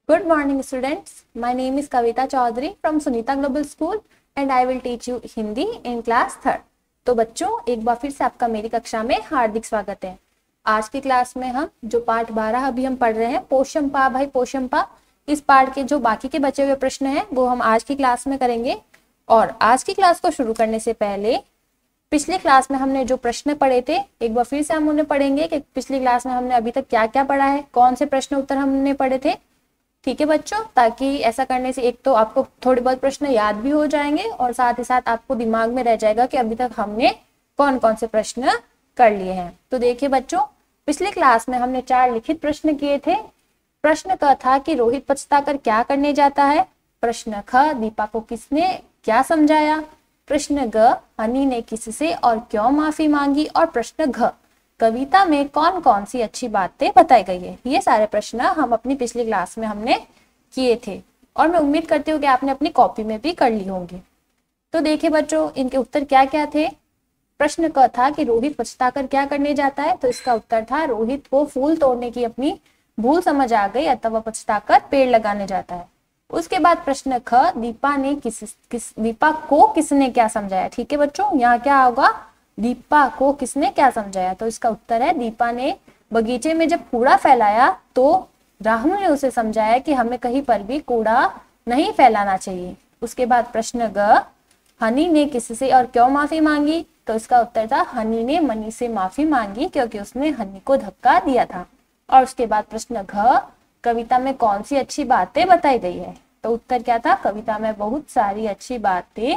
Good morning, students. My name is Kavita Chaudhary from Sunita Global School and I will teach you Hindi in class 3rd. तो बच्चों, एक बार फिर से आपका मेरी कक्षा में हार्दिक स्वागत है। आज की क्लास में हम जो पाठ 12 अभी हम पढ़ रहे हैं, पोषम पा भाई पोषम पा, इस पाठ के जो बाकी के बचे हुए प्रश्न हैं वो हम आज की क्लास में करेंगे। और आज की क्लास को शुरू करने से पहले पिछली क्लास में हमने जो प्रश्न पढ़े थे, एक बार फिर से हम उन्हें पढ़ेंगे कि पिछली क्लास में हमने अभी तक क्या क्या पढ़ा है, कौन से प्रश्न उत्तर हमने पढ़े थे। ठीक है बच्चों, ताकि ऐसा करने से एक तो आपको थोड़े बहुत प्रश्न याद भी हो जाएंगे और साथ ही साथ आपको दिमाग में रह जाएगा कि अभी तक हमने कौन कौन से प्रश्न कर लिए हैं। तो देखिए बच्चों, पिछली क्लास में हमने 4 लिखित प्रश्न किए थे। प्रश्न क था कि रोहित पछताकर क्या करने जाता है। प्रश्न ख, दीपा को किसने क्या समझाया। प्रश्न ग, हनी ने किससे और क्यों माफी मांगी। और प्रश्न घ, कविता में कौन कौन सी अच्छी बातें बताई गई है। ये सारे प्रश्न हम अपनी पिछली क्लास में हमने किए थे और मैं उम्मीद करती हूँ कि आपने अपनी कॉपी में भी कर ली होंगी। तो देखिए बच्चों, इनके उत्तर क्या क्या थे। प्रश्न क था कि रोहित पछताकर क्या करने जाता है, तो इसका उत्तर था रोहित को फूल तोड़ने की अपनी भूल समझ आ गई अतः वह पछताकर पेड़ लगाने जाता है। उसके बाद प्रश्न ख, दीपा को किसने क्या समझाया। ठीक है बच्चों, यहाँ क्या होगा, दीपा को किसने क्या समझाया, तो इसका उत्तर है दीपा ने बगीचे में जब कूड़ा फैलाया तो राहुल ने उसे समझाया कि हमें कहीं पर भी कूड़ा नहीं फैलाना चाहिए। उसके बाद प्रश्न ग, हनी ने किससे और क्यों माफी मांगी, तो इसका उत्तर था हनी ने मनी से माफी मांगी क्योंकि उसने हनी को धक्का दिया था। और उसके बाद प्रश्न घ, कविता में कौन सी अच्छी बातें बताई गई है, तो उत्तर क्या था, कविता में बहुत सारी अच्छी बातें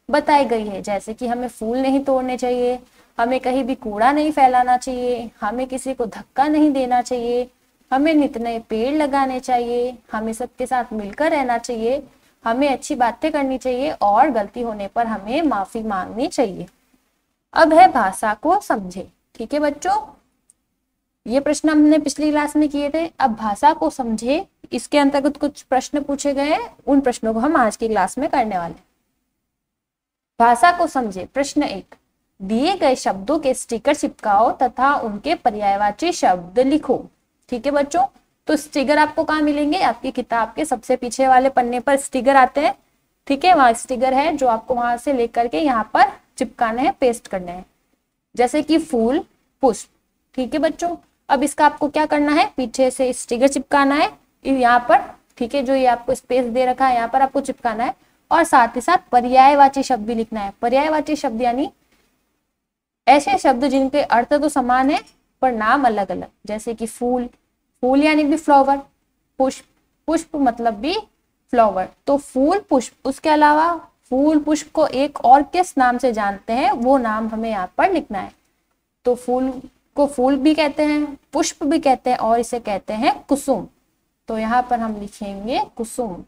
बताई गई है, जैसे कि हमें फूल नहीं तोड़ने चाहिए, हमें कहीं भी कूड़ा नहीं फैलाना चाहिए, हमें किसी को धक्का नहीं देना चाहिए, हमें नित नए पेड़ लगाने चाहिए, हमें सबके साथ मिलकर रहना चाहिए, हमें अच्छी बातें करनी चाहिए और गलती होने पर हमें माफी मांगनी चाहिए। अब है भाषा को समझे। ठीक है बच्चों, ये प्रश्न हमने पिछली क्लास में किए थे। अब भाषा को समझे, इसके अंतर्गत कुछ प्रश्न पूछे गए हैं, उन प्रश्नों को हम आज की क्लास में करने वाले हैं। भाषा को समझे। प्रश्न 1, दिए गए शब्दों के स्टिकर चिपकाओ तथा उनके पर्यायवाची शब्द लिखो। ठीक है बच्चों, तो स्टिकर आपको कहाँ मिलेंगे, आपकी किताब के सबसे पीछे वाले पन्ने पर स्टिकर आते हैं। ठीक है, वहां स्टिकर है जो आपको वहां से लेकर के यहाँ पर चिपकाने हैं, पेस्ट करने हैं, जैसे कि फूल, पुष्प। ठीक है बच्चों, अब इसका आपको क्या करना है, पीछे से स्टिकर चिपकाना है यहाँ पर। ठीक है, जो ये आपको स्पेस दे रखा है यहाँ पर आपको चिपकाना है और साथ ही साथ पर्यायवाची शब्द भी लिखना है। पर्यायवाची शब्द यानी ऐसे शब्द जिनके अर्थ तो समान है पर नाम अलग अलग, जैसे कि फूल, फूल यानी भी फ्लावर, पुष्प, पुष्प मतलब भी फ्लावर। तो फूल, पुष्प, उसके अलावा फूल पुष्प को एक और किस नाम से जानते हैं वो नाम हमें यहाँ पर लिखना है। तो फूल को फूल भी कहते हैं, पुष्प भी कहते हैं और इसे कहते हैं कुसुम। तो यहाँ पर हम लिखेंगे कुसुम।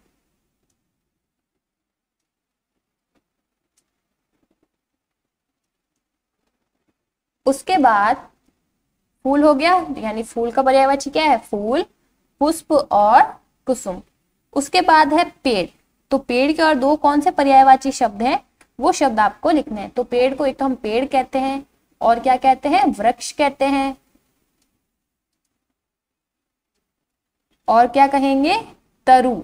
उसके बाद फूल हो गया, यानी फूल का पर्यायवाची क्या है, फूल, पुष्प और कुसुम। उसके बाद है पेड़। तो पेड़ के और 2 कौन से पर्यायवाची शब्द हैं वो शब्द आपको लिखने हैं। तो पेड़ को एक तो हम पेड़ कहते हैं और क्या कहते हैं, वृक्ष कहते हैं, और क्या कहेंगे, तरु।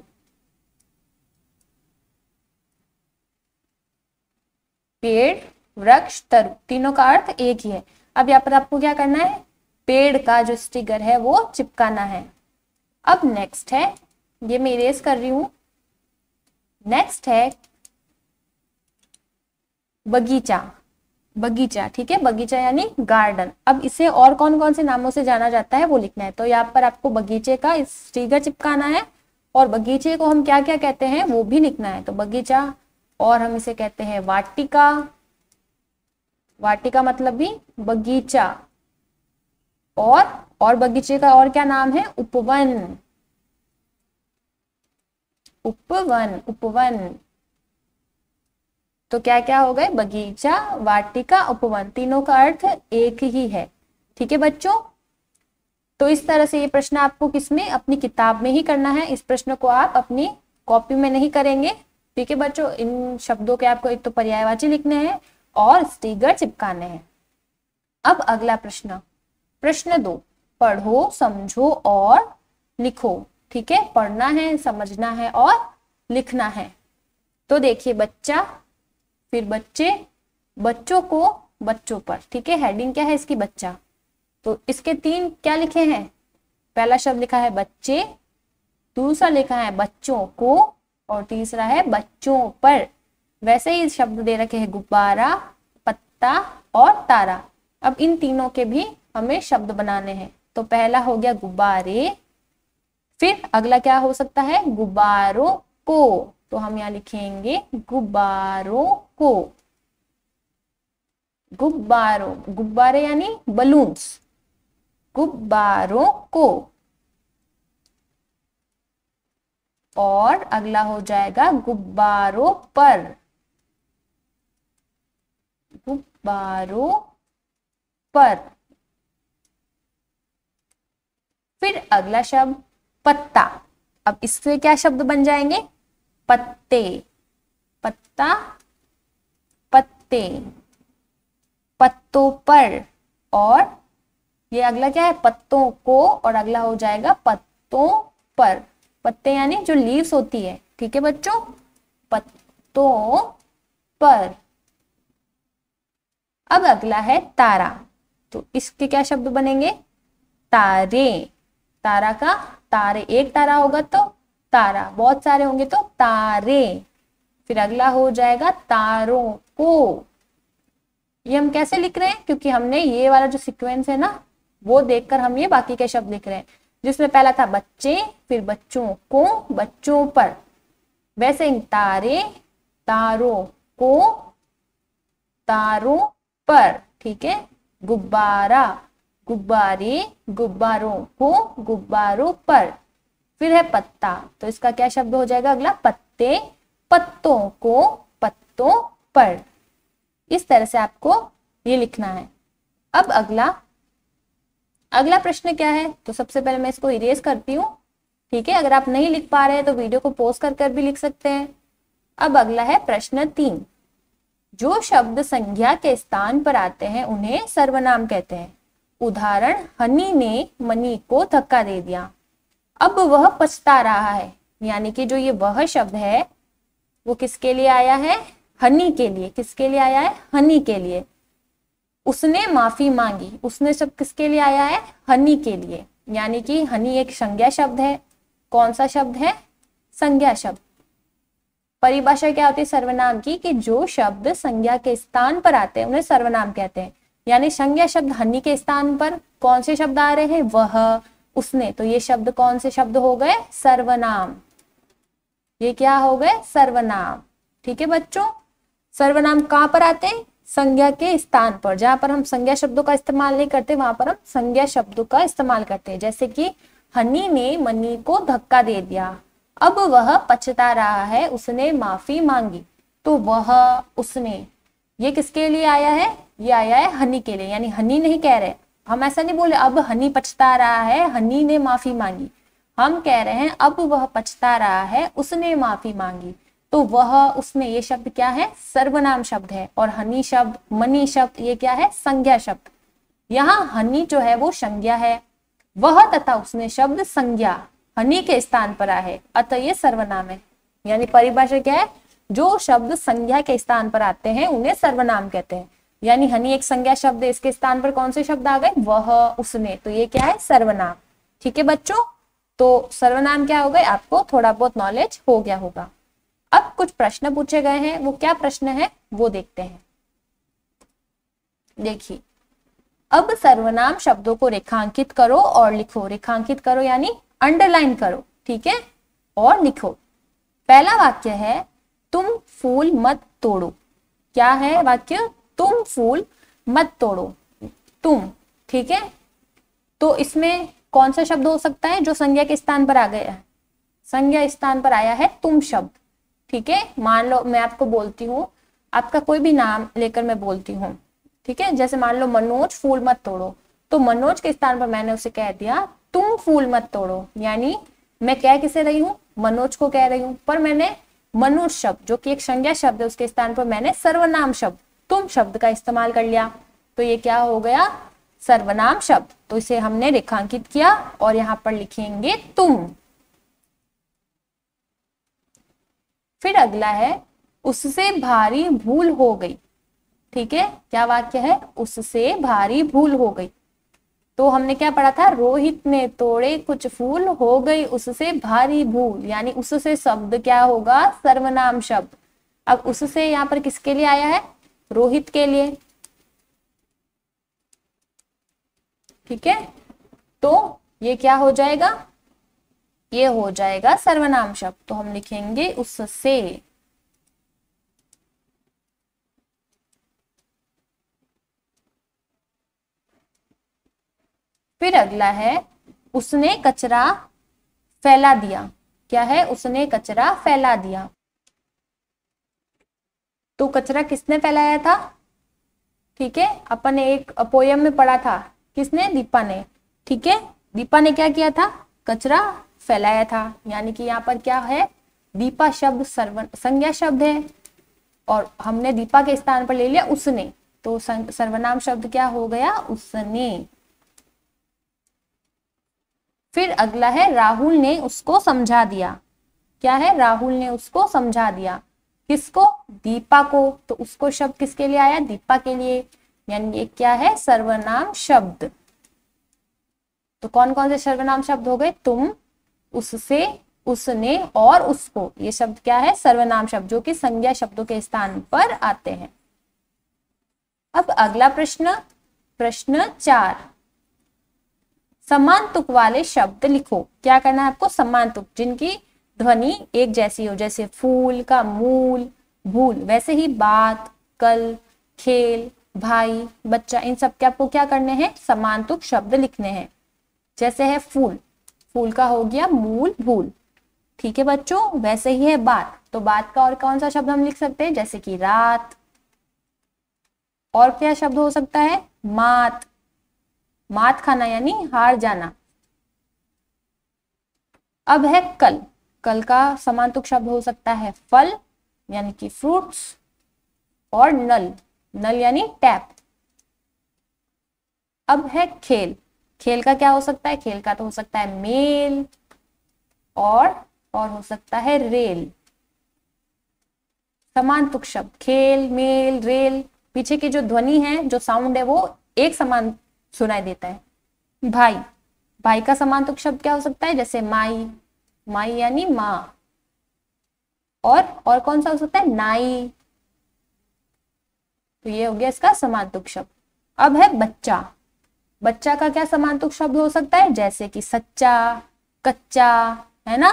पेड़, वृक्ष, तरु, तीनों का अर्थ एक ही है। अब यहाँ पर आपको क्या करना है, पेड़ का जो स्टिकर है वो चिपकाना है। अब नेक्स्ट है, ये मैं इरेज कर रही हूं, नेक्स्ट है बगीचा। बगीचा, ठीक है, बगीचा यानी गार्डन। अब इसे और कौन कौन से नामों से जाना जाता है वो लिखना है। तो यहाँ पर आपको बगीचे का स्टिकर चिपकाना है और बगीचे को हम क्या क्या कहते हैं वो भी लिखना है। तो बगीचा, और हम इसे कहते हैं वाटिका, वाटिका मतलब भी बगीचा, और बगीचे का और क्या नाम है, उपवन, उपवन, उपवन। तो क्या क्या हो गए, बगीचा, वाटिका, उपवन, तीनों का अर्थ एक ही है। ठीक है बच्चों, तो इस तरह से ये प्रश्न आपको किसमें, अपनी किताब में ही करना है। इस प्रश्न को आप अपनी कॉपी में नहीं करेंगे। ठीक है बच्चों, इन शब्दों के आपको एक तो पर्यायवाची लिखने हैं और स्टिकर चिपकाने हैं। अब अगला प्रश्न, प्रश्न 2, पढ़ो, समझो और लिखो। ठीक है, पढ़ना है, समझना है और लिखना है। तो देखिए बच्चा, फिर बच्चे, बच्चों को, बच्चों पर, ठीक है, हेडिंग क्या है इसकी, बच्चा। तो इसके 3 क्या लिखे हैं, पहला शब्द लिखा है बच्चे, दूसरा लिखा है बच्चों को और तीसरा है बच्चों पर। वैसे ही शब्द दे रखे हैं गुब्बारा, पत्ता और तारा। अब इन तीनों के भी हमें शब्द बनाने हैं। तो पहला हो गया गुब्बारे, फिर अगला क्या हो सकता है, गुब्बारों को। तो हम यहाँ लिखेंगे गुब्बारों को, गुब्बारों, गुब्बारे यानी बलून्स, गुब्बारों को। और अगला हो जाएगा गुब्बारों पर, गुब्बारों पर। फिर अगला शब्द पत्ता। अब इससे क्या शब्द बन जाएंगे, पत्ते, पत्ता, पत्ते, पत्तों पर। और ये अगला क्या है, पत्तों को, और अगला हो जाएगा पत्तों पर। पत्ते यानी जो लीव्स होती है, ठीक है बच्चों, पत्तों पर। अब अगला है तारा। तो इसके क्या शब्द बनेंगे, तारे, तारा का, तारे, एक तारा होगा तो तारा, बहुत सारे होंगे तो तारे। फिर अगला हो जाएगा तारों को। ये हम कैसे लिख रहे हैं, क्योंकि हमने ये वाला जो सीक्वेंस है ना, वो देखकर हम ये बाकी के शब्द लिख रहे हैं, जिसमें पहला था बच्चे, फिर बच्चों को, बच्चों पर। वैसे ही तारे, तारों को, तारों पर, ठीक है। गुब्बारा, गुब्बारे, गुब्बारों को, गुब्बारों पर। फिर है पत्ता, तो इसका क्या शब्द हो जाएगा अगला, पत्ते, पत्तों को, पत्तों पर। इस तरह से आपको ये लिखना है। अब अगला प्रश्न क्या है, तो सबसे पहले मैं इसको इरेज करती हूँ, ठीक है। अगर आप नहीं लिख पा रहे हैं तो वीडियो को पॉज कर भी लिख सकते हैं। अब अगला है प्रश्न 3। जो शब्द संज्ञा के स्थान पर आते हैं उन्हें सर्वनाम कहते हैं। उदाहरण, हनी ने मनी को धक्का दे दिया, अब वह पछता रहा है। यानी कि जो ये वह शब्द है वो किसके लिए आया है, हनी के लिए। किसके लिए आया है, हनी के लिए। उसने माफी मांगी, उसने शब्द किसके लिए आया है, हनी के लिए। यानी कि हनी एक संज्ञा शब्द है। कौन सा शब्द है, संज्ञा शब्द। परिभाषा क्या होती है सर्वनाम की, कि जो शब्द संज्ञा के स्थान पर आते हैं उन्हें सर्वनाम कहते हैं। यानी संज्ञा शब्द हनी के स्थान पर कौन से शब्द आ रहे हैं, वह, उसने। तो ये शब्द कौन से शब्द हो गए, सर्वनाम। ये क्या हो गए, सर्वनाम, ठीक है बच्चों। सर्वनाम कहाँ पर आते हैं, संज्ञा के स्थान पर। जहां पर हम संज्ञा शब्दों का इस्तेमाल नहीं करते वहां पर हम संज्ञा शब्दों का इस्तेमाल करते हैं। जैसे कि हनी ने मनी को धक्का दे दिया, अब वह पछता रहा है, उसने माफी मांगी। तो वह, उसने, ये किसके लिए आया है, ये आया है हनी के लिए। यानी हनी नहीं कह रहे, हम ऐसा नहीं बोले अब हनी पछता रहा है, हनी ने माफी मांगी। हम कह रहे हैं अब वह पछता रहा है, उसने माफी मांगी। तो वह, उसने, ये शब्द क्या है, सर्वनाम शब्द है। और हनी शब्द, मनी शब्द, ये क्या है, संज्ञा शब्द। यहाँ हनी जो है वो संज्ञा है, वह तथा उसने शब्द संज्ञा हनी के स्थान पर आए है, अतः ये सर्वनाम है। यानी परिभाषा क्या है, जो शब्द संज्ञा के स्थान पर आते हैं उन्हें सर्वनाम कहते हैं। यानी हनी एक संज्ञा शब्द है, इसके स्थान पर कौन से शब्द आ गए, वह, उसने। तो ये क्या है, सर्वनाम, ठीक है बच्चों। तो सर्वनाम क्या हो गए, आपको थोड़ा बहुत नॉलेज हो गया होगा। अब कुछ प्रश्न पूछे गए हैं, वो क्या प्रश्न है वो देखते हैं। देखिए, अब सर्वनाम शब्दों को रेखांकित करो और लिखो। रेखांकित करो यानी अंडरलाइन करो, ठीक है, और लिखो। पहला वाक्य है, तुम फूल मत तोड़ो। क्या है वाक्य, तुम फूल मत तोड़ो, तुम, ठीक है। तो इसमें कौन सा शब्द हो सकता है जो संज्ञा के स्थान पर आ गया है, संज्ञा स्थान पर आया है तुम शब्द, ठीक है। मान लो मैं आपको बोलती हूँ, आपका कोई भी नाम लेकर मैं बोलती हूँ, ठीक है। जैसे मान लो मनोज फूल मत तोड़ो, तो मनोज के स्थान पर मैंने उसे कह दिया तुम फूल मत तोड़ो। यानी मैं कह किसे रही हूँ, मनोज को कह रही हूँ, पर मैंने मनोज शब्द जो कि एक संज्ञा शब्द है उसके स्थान पर मैंने सर्वनाम शब्द तुम शब्द का इस्तेमाल कर लिया। तो ये क्या हो गया, सर्वनाम शब्द। तो इसे हमने रेखांकित किया और यहाँ पर लिखेंगे तुम, फिर अगला है उससे भारी भूल हो गई। ठीक है, क्या वाक्य है? उससे भारी भूल हो गई। तो हमने क्या पढ़ा था? रोहित ने तोड़े कुछ फूल, हो गई उससे भारी भूल, यानी उससे शब्द क्या होगा? सर्वनाम शब्द। अब उससे यहाँ पर किसके लिए आया है? रोहित के लिए। ठीक है, तो ये क्या हो जाएगा? ये हो जाएगा सर्वनाम शब्द। तो हम लिखेंगे उससे। फिर अगला है उसने कचरा फैला दिया। क्या है? उसने कचरा फैला दिया। तो कचरा किसने फैलाया था? ठीक है, अपन ने एक पोयम में पढ़ा था। किसने? दीपा ने। ठीक है, दीपा ने क्या किया था? कचरा फैलाया था। यानी कि यहाँ पर क्या है? दीपा शब्द संज्ञा शब्द है और हमने दीपा के स्थान पर ले लिया उसने, तो सर्वनाम शब्द क्या हो गया? उसने। फिर अगला है राहुल ने उसको समझा दिया। क्या है? राहुल ने उसको समझा दिया। किसको? दीपा को। तो उसको शब्द किसके लिए आया? दीपा के लिए। यानी ये क्या है? सर्वनाम शब्द। तो कौन कौन से सर्वनाम शब्द हो गए? तुम, उससे, उसने और उसको। ये शब्द क्या है? सर्वनाम शब्द, जो कि संज्ञा शब्दों के स्थान पर आते हैं। अब अगला प्रश्न, प्रश्न 4, समान तुक वाले शब्द लिखो। क्या करना है आपको? समान तुक, जिनकी ध्वनि एक जैसी हो, जैसे फूल का मूल, भूल, वैसे ही बात, कल, खेल, भाई, बच्चा, इन सब के आपको क्या करने हैं? समान तुक शब्द लिखने हैं। जैसे है फूल, फूल का हो गया मूल भूल। ठीक है बच्चों, वैसे ही है बात, तो बात का और कौन सा शब्द हम लिख सकते हैं? जैसे कि रात। और क्या शब्द हो सकता है? मात, मात खाना यानी हार जाना। अब है कल, कल का समान तुक शब्द हो सकता है फल यानी कि फ्रूट्स, और नल, नल यानी टैप। अब है खेल, खेल का क्या हो सकता है? खेल का तो हो सकता है मेल और हो सकता है रेल। समान तुक शब्द खेल, मेल, रेल, पीछे की जो ध्वनि है, जो साउंड है, वो एक समान सुनाई देता है। भाई, भाई का समान तुक शब्द क्या हो सकता है? जैसे माई, माई यानी माँ। और कौन सा हो सकता है? नाई। तो ये हो गया इसका समान तुक शब्द। अब है बच्चा, बच्चा का क्या समान तुक शब्द हो सकता है? जैसे कि सच्चा, कच्चा, है ना?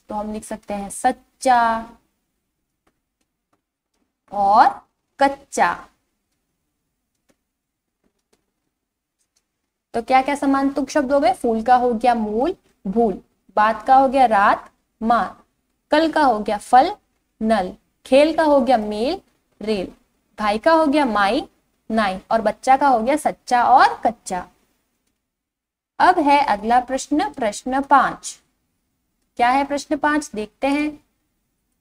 तो हम लिख सकते हैं सच्चा और कच्चा। तो क्या क्या समान तुक शब्द हो गए? फूल का हो गया मूल भूल, बात का हो गया रात माँ, कल का हो गया फल नल, खेल का हो गया मेल रेल, भाई का हो गया माई नाई, और बच्चा का हो गया सच्चा और कच्चा। अब है अगला प्रश्न, प्रश्न 5। क्या है प्रश्न 5? देखते हैं।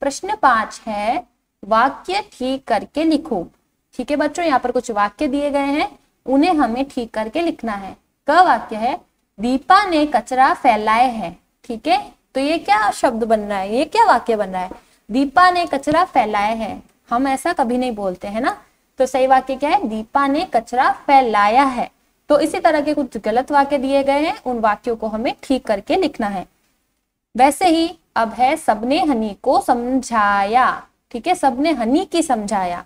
प्रश्न 5 है वाक्य ठीक करके लिखो। ठीक है बच्चों, यहाँ पर कुछ वाक्य दिए गए हैं, उन्हें हमें ठीक करके लिखना है। क वाक्य है दीपा ने कचरा फैलाए है। ठीक है, तो ये क्या शब्द बन रहा है? ये क्या वाक्य बन रहा है? दीपा ने कचरा फैलाए है। हम ऐसा कभी नहीं बोलते है ना। तो सही वाक्य क्या है? दीपा ने कचरा फैलाया है। तो इसी तरह के कुछ गलत वाक्य दिए गए हैं, उन वाक्यों को हमें ठीक करके लिखना है। वैसे ही अब है सबने हनी को समझाया। ठीक है, सबने हनी की समझाया।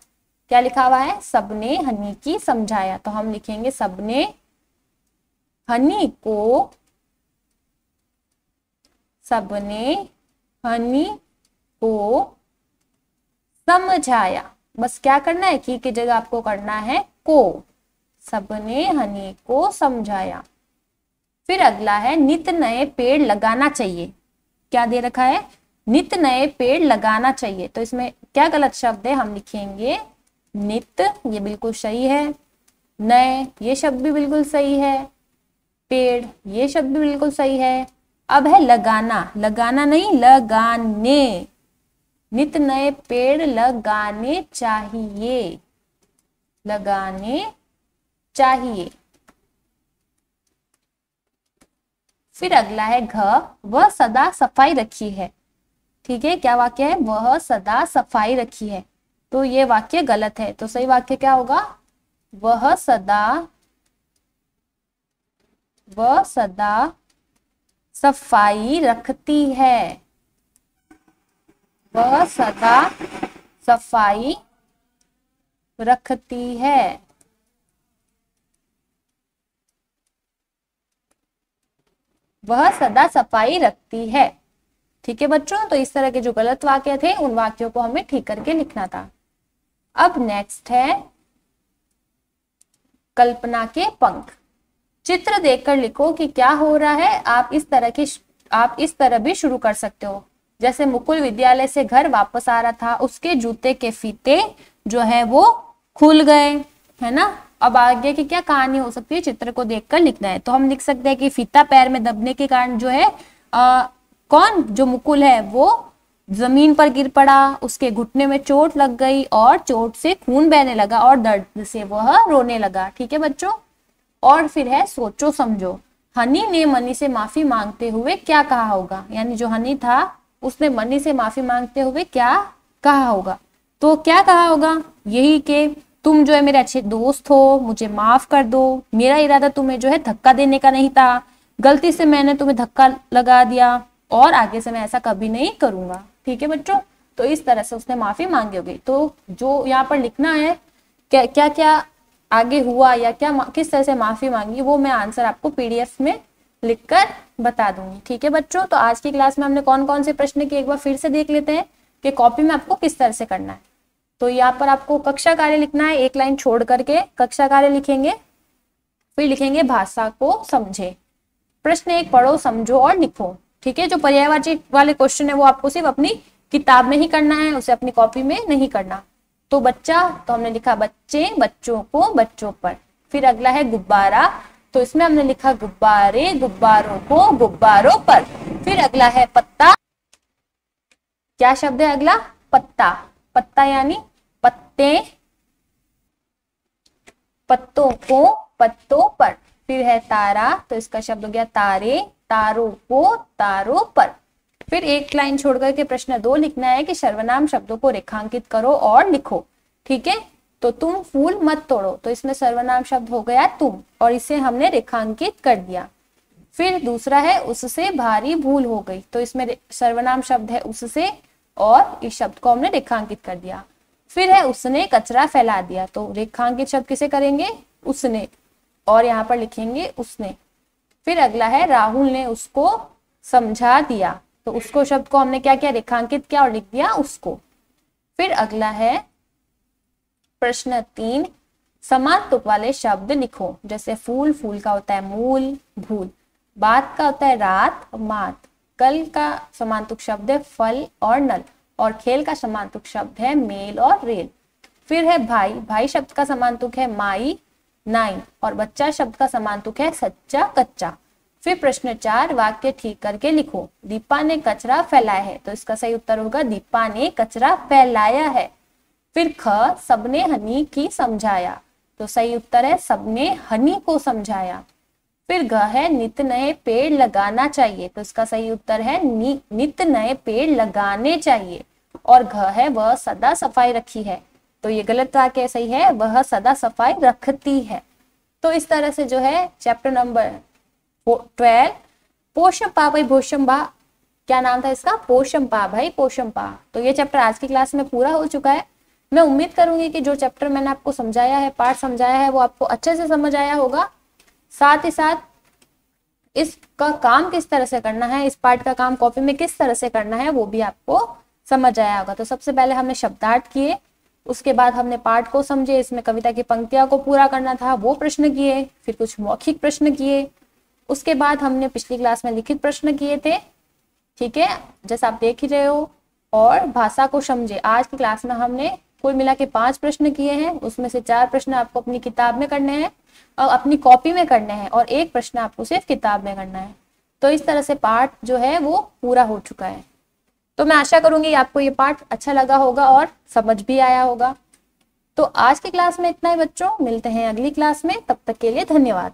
क्या लिखा हुआ है? सबने हनी की समझाया। तो हम लिखेंगे सबने हनी को, सबने हनी को समझाया। बस क्या करना है? की जगह आपको करना है को। सबने हनी को समझाया। फिर अगला है नित नए पेड़ लगाना चाहिए। क्या दे रखा है? नित नए पेड़ लगाना चाहिए। तो इसमें क्या गलत शब्द है? हम लिखेंगे नित, ये बिल्कुल सही है। नए, ये शब्द भी बिल्कुल सही है। पेड़, ये शब्द भी बिल्कुल सही है। अब है लगाना, लगाना नहीं लगाने। नित नए पेड़ लगाने चाहिए, लगाने चाहिए। फिर अगला है घ, वह सदा सफाई रखी है। ठीक है, क्या वाक्य है? वह सदा सफाई रखी है। तो ये वाक्य गलत है, तो सही वाक्य क्या होगा? वह सदा सफाई रखती है। वह सदा सफाई रखती है। वह सदा सफाई रखती है। ठीक है बच्चों, तो इस तरह के जो गलत वाक्य थे उन वाक्यों को हमें ठीक करके लिखना था। अब नेक्स्ट है कल्पना के पंख। चित्र देखकर लिखो कि क्या हो रहा है। आप इस तरह भी शुरू कर सकते हो। जैसे मुकुल विद्यालय से घर वापस आ रहा था, उसके जूते के फीते जो है वो खुल गए, है ना। अब आगे की क्या कहानी हो सकती है, चित्र को देखकर लिखना है। तो हम लिख सकते हैं कि फीता पैर में दबने के कारण जो है कौन, जो मुकुल है वो जमीन पर गिर पड़ा, उसके घुटने में चोट लग गई और चोट से खून बहने लगा और दर्द से वह रोने लगा। ठीक है बच्चों। और फिर है सोचो समझो। हनी ने मनी से माफी मांगते हुए क्या कहा होगा, यानी जो हनी था उसने मनी से माफी मांगते हुए क्या कहा होगा। तो क्या कहा होगा, यही कि तुम जो है मेरे अच्छे दोस्त हो, मुझे माफ कर दो, मेरा इरादा तुम्हें जो है धक्का देने का नहीं था, गलती से मैंने तुम्हें धक्का लगा दिया और आगे से मैं ऐसा कभी नहीं करूंगा। ठीक है बच्चों, तो इस तरह से उसने माफी मांगी होगी। तो जो यहाँ पर लिखना है क्या क्या क्या आगे हुआ या क्या किस तरह से माफी मांगी, वो मैं आंसर आपको पीडीएफ में लिखकर बता दूंगी। ठीक है बच्चों, तो आज की क्लास में हमने कौन कौन से प्रश्न किए एक बार फिर से देख लेते हैं कि कॉपी में आपको किस तरह से करना है। तो यहाँ पर आपको कक्षा कार्य लिखना है, एक लाइन छोड़ करके कक्षा कार्य लिखेंगे, फिर लिखेंगे भाषा को समझे। प्रश्न एक पढ़ो, समझो और लिखो। ठीक है, जो पर्यायवाची वाले क्वेश्चन है वो आपको सिर्फ अपनी किताब में ही करना है, उसे अपनी कॉपी में नहीं करना। तो बच्चा, तो हमने लिखा बच्चे, बच्चों को, बच्चों पर। फिर अगला है गुब्बारा, तो इसमें हमने लिखा गुब्बारे, गुब्बारों को, गुब्बारों पर। फिर अगला है पत्ता, क्या शब्द है अगला? पत्ता। पत्ता यानी पत्ते, पत्तों को, पत्तों पर। फिर है तारा, तो इसका शब्द हो गया तारे, तारों को, तारों पर। फिर एक लाइन छोड़ करके प्रश्न 2 लिखना है कि सर्वनाम शब्दों को रेखांकित करो और लिखो। ठीक है, तो तुम फूल मत तोड़ो, तो इसमें सर्वनाम शब्द हो गया तुम और इसे हमने रेखांकित कर दिया। फिर दूसरा है उससे भारी भूल हो गई, तो इसमें सर्वनाम शब्द है उससे और इस शब्द को हमने रेखांकित कर दिया। फिर है उसने कचरा फैला दिया, तो रेखांकित शब्द किसे करेंगे? उसने, और यहाँ पर लिखेंगे उसने। फिर अगला है राहुल ने उसको समझा दिया, तो उसको शब्द को हमने क्या किया? रेखांकित किया और लिख दिया उसको। फिर अगला है प्रश्न 3, समान तुक वाले शब्द लिखो। जैसे फूल, फूल का होता है मूल, भूल। बात का होता है रात, मात। कल का समांतुक शब्द है फल और नल, और खेल का समांतुक शब्द है मेल और रेल। फिर है भाई, भाई शब्द का समांतुक है माई, नाइन, और बच्चा शब्द का समांतुक है सच्चा, कच्चा। फिर प्रश्न 4, वाक्य ठीक करके लिखो। दीपा ने कचरा फैलाया है, तो इसका सही उत्तर होगा दीपा ने कचरा फैलाया है। फिर ख, सबने हनी की समझाया, तो सही उत्तर है सबने हनी को समझाया। फिर घ है नित नए पेड़ लगाना चाहिए, तो इसका सही उत्तर है नित नए पेड़ लगाने चाहिए। और घ है वह सदा सफाई रखी है, तो ये गलत वाक्य सही है, वह सदा सफाई रखती है। तो इस तरह से जो है चैप्टर नंबर 12 पोषमपा भाई भोषमबा, क्या नाम था इसका? पोषमपा भाई पोषमपा। तो ये चैप्टर आज की क्लास में पूरा हो चुका है। मैं उम्मीद करूंगी कि जो चैप्टर मैंने आपको समझाया है, पाठ समझाया है, वो आपको अच्छे से समझ आया होगा। साथ ही साथ इसका काम किस तरह से करना है, इस पाठ का काम कॉपी में किस तरह से करना है, वो भी आपको समझ आया होगा। तो सबसे पहले हमने शब्दार्थ किए, उसके बाद हमने पाठ को समझे, इसमें कविता की पंक्तियों को पूरा करना था, वो प्रश्न किए। फिर कुछ मौखिक प्रश्न किए, उसके बाद हमने पिछली क्लास में लिखित प्रश्न किए थे। ठीक है, जैसा आप देख ही रहे हो। और भाषा को समझे, आज की क्लास में हमने कुल मिला के 5 प्रश्न किए हैं, उसमें से 4 प्रश्न आपको अपनी किताब में करने हैं और अपनी कॉपी में करने हैं, और 1 प्रश्न आपको सिर्फ किताब में करना है। तो इस तरह से पाठ जो है वो पूरा हो चुका है। तो मैं आशा करूंगी आपको ये पाठ अच्छा लगा होगा और समझ भी आया होगा। तो आज की क्लास में इतना ही बच्चों, मिलते हैं अगली क्लास में, तब तक के लिए धन्यवाद।